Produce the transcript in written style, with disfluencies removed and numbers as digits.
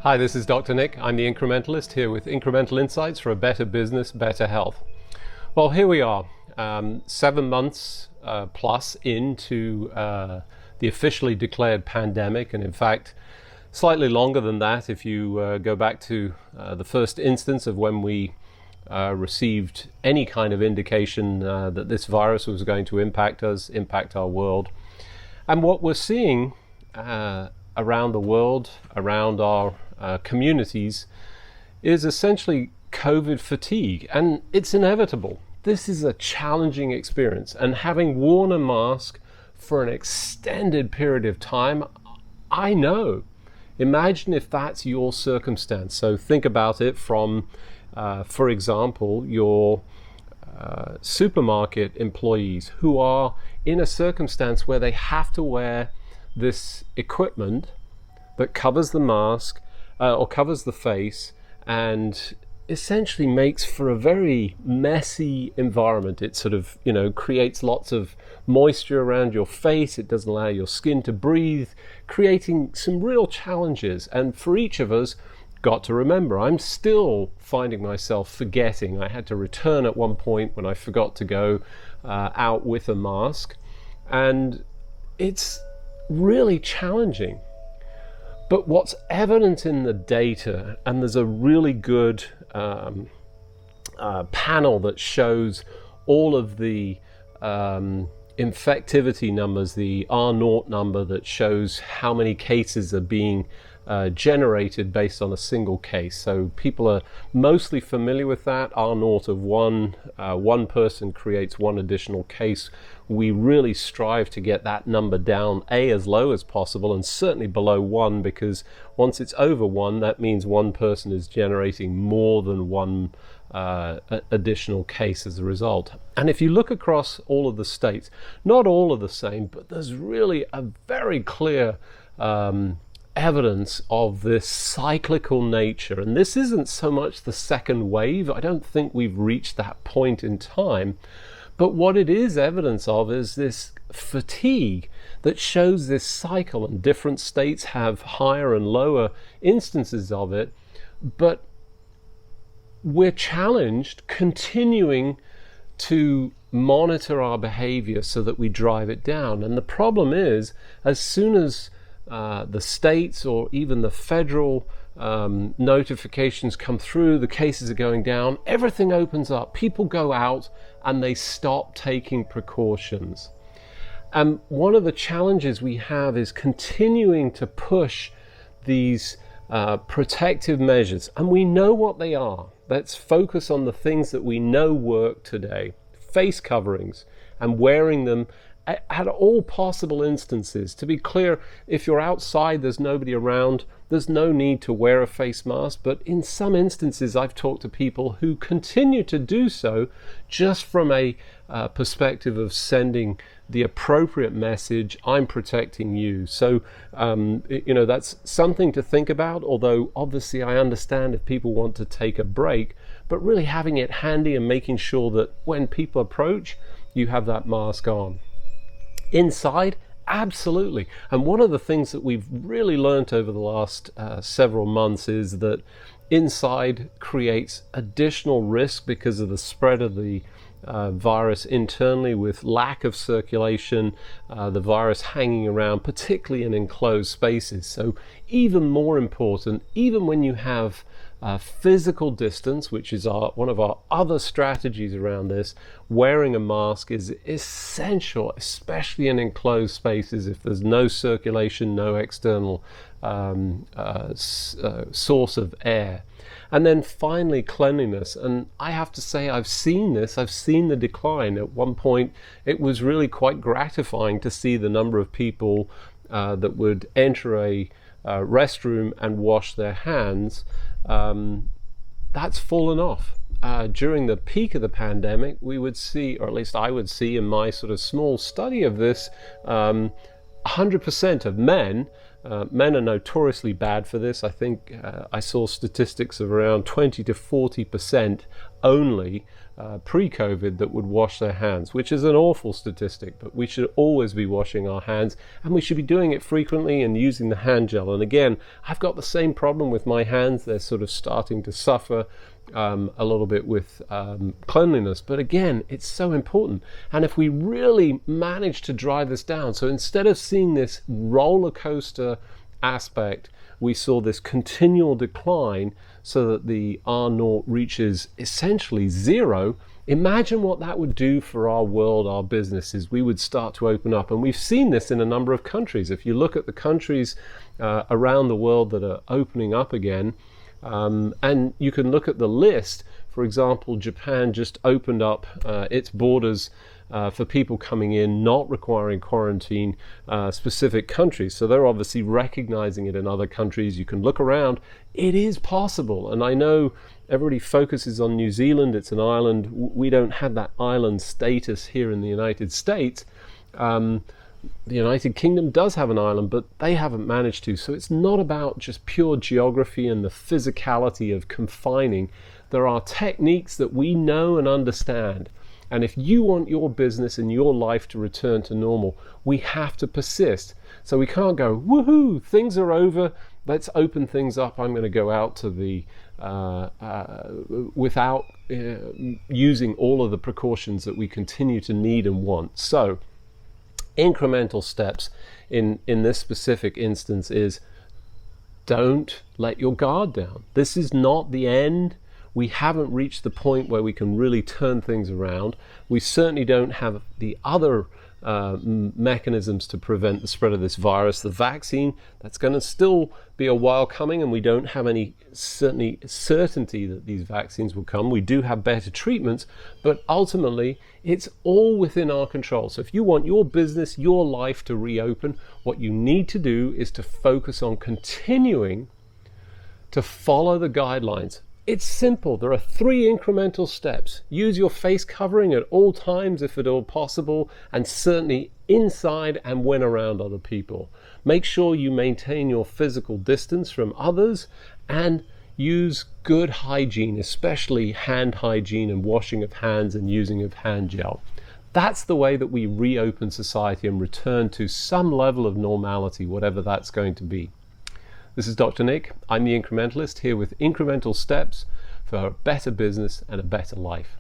Hi, this is Dr. Nick. I'm the Incrementalist here with Incremental Insights for a better business, better health. Well, here we are, 7 months plus into the officially declared pandemic, and in fact, slightly longer than that if you go back to the first instance of when we received any kind of indication that this virus was going to impact us, impact our world. And what we're seeing around the world, around our communities, is essentially COVID fatigue, and it's inevitable. This is a challenging experience, and having worn a mask for an extended period of time, I know. Imagine if that's your circumstance. So think about it from, for example, your supermarket employees who are in a circumstance where they have to wear this equipment that covers the mask or covers the face and essentially makes for a very messy environment. It sort of, creates lots of moisture around your face. It doesn't allow your skin to breathe, creating some real challenges. And for each of us, got to remember, I'm still finding myself forgetting. I had to return at one point when I forgot to go out with a mask. And it's really challenging. But what's evident in the data, and there's a really good panel that shows all of the infectivity numbers, the R0 number that shows how many cases are being generated based on a single case. So people are mostly familiar with that. R0 of one person creates one additional case. We really strive to get that number down, as low as possible, and certainly below 1, because once it's over 1, that means one person is generating more than one additional case as a result. And if you look across all of the states, not all are the same, but there's really a very clear evidence of this cyclical nature. And this isn't so much the second wave. I don't think we've reached that point in time. But what it is evidence of is this fatigue that shows this cycle, and different states have higher and lower instances of it. But we're challenged continuing to monitor our behavior so that we drive it down. And the problem is, as soon as the states or even the federal notifications come through, the cases are going down, everything opens up, people go out and they stop taking precautions. And one of the challenges we have is continuing to push these protective measures, and we know what they are. Let's focus on the things that we know work today. Face coverings, and wearing them at all possible instances. To be clear, if you're outside, there's nobody around, there's no need to wear a face mask. But in some instances, I've talked to people who continue to do so just from a perspective of sending the appropriate message, I'm protecting you. So, that's something to think about, although obviously I understand if people want to take a break, but really having it handy and making sure that when people approach, you have that mask on. Inside, absolutely. And one of the things that we've really learned over the last several months is that inside creates additional risk because of the spread of the virus internally, with lack of circulation, the virus hanging around, particularly in enclosed spaces. So even more important, even when you have physical distance, which is one of our other strategies around this, wearing a mask is essential, especially in enclosed spaces. If there's no circulation, no external source of air. And then finally, cleanliness. And I have to say, I've seen the decline. At one point, it was really quite gratifying to see the number of people that would enter a restroom and wash their hands. That's fallen off. During the peak of the pandemic, we would see, or at least I would see in my sort of small study of this, 100% of men are notoriously bad for this. I think I saw statistics of around 20 to 40% only pre-COVID that would wash their hands, which is an awful statistic, but we should always be washing our hands, and we should be doing it frequently and using the hand gel. And again, I've got the same problem with my hands. They're sort of starting to suffer a little bit with cleanliness, but again, it's so important. And if we really manage to drive this down, so instead of seeing this roller coaster aspect, we saw this continual decline so that the R0 reaches essentially zero. Imagine what that would do for our world, our businesses. We would start to open up, and we've seen this in a number of countries. If you look at the countries around the world that are opening up again, and you can look at the list. For example, Japan just opened up its borders for people coming in, not requiring quarantine, specific countries. So they're obviously recognizing it in other countries. You can look around. It is possible. And I know everybody focuses on New Zealand. It's an island. We don't have that island status here in the United States. The United Kingdom does have an island, but they haven't managed to. So it's not about just pure geography and the physicality of confining. There are techniques that we know and understand. And if you want your business and your life to return to normal, we have to persist. So we can't go, woohoo, things are over, let's open things up. I'm going to go out to the, without using all of the precautions that we continue to need and want. So incremental steps in this specific instance is don't let your guard down. This is not the end. We haven't reached the point where we can really turn things around. We certainly don't have the other mechanisms to prevent the spread of this virus. The vaccine, that's going to still be a while coming, and we don't have any certainty that these vaccines will come. We do have better treatments, but ultimately it's all within our control. So if you want your business, your life to reopen, what you need to do is to focus on continuing to follow the guidelines. It's simple. There are 3 incremental steps. Use your face covering at all times if at all possible, and certainly inside and when around other people. Make sure you maintain your physical distance from others, and use good hygiene, especially hand hygiene and washing of hands and using of hand gel. That's the way that we reopen society and return to some level of normality, whatever that's going to be. This is Dr. Nick. I'm the Incrementalist, here with incremental steps for a better business and a better life.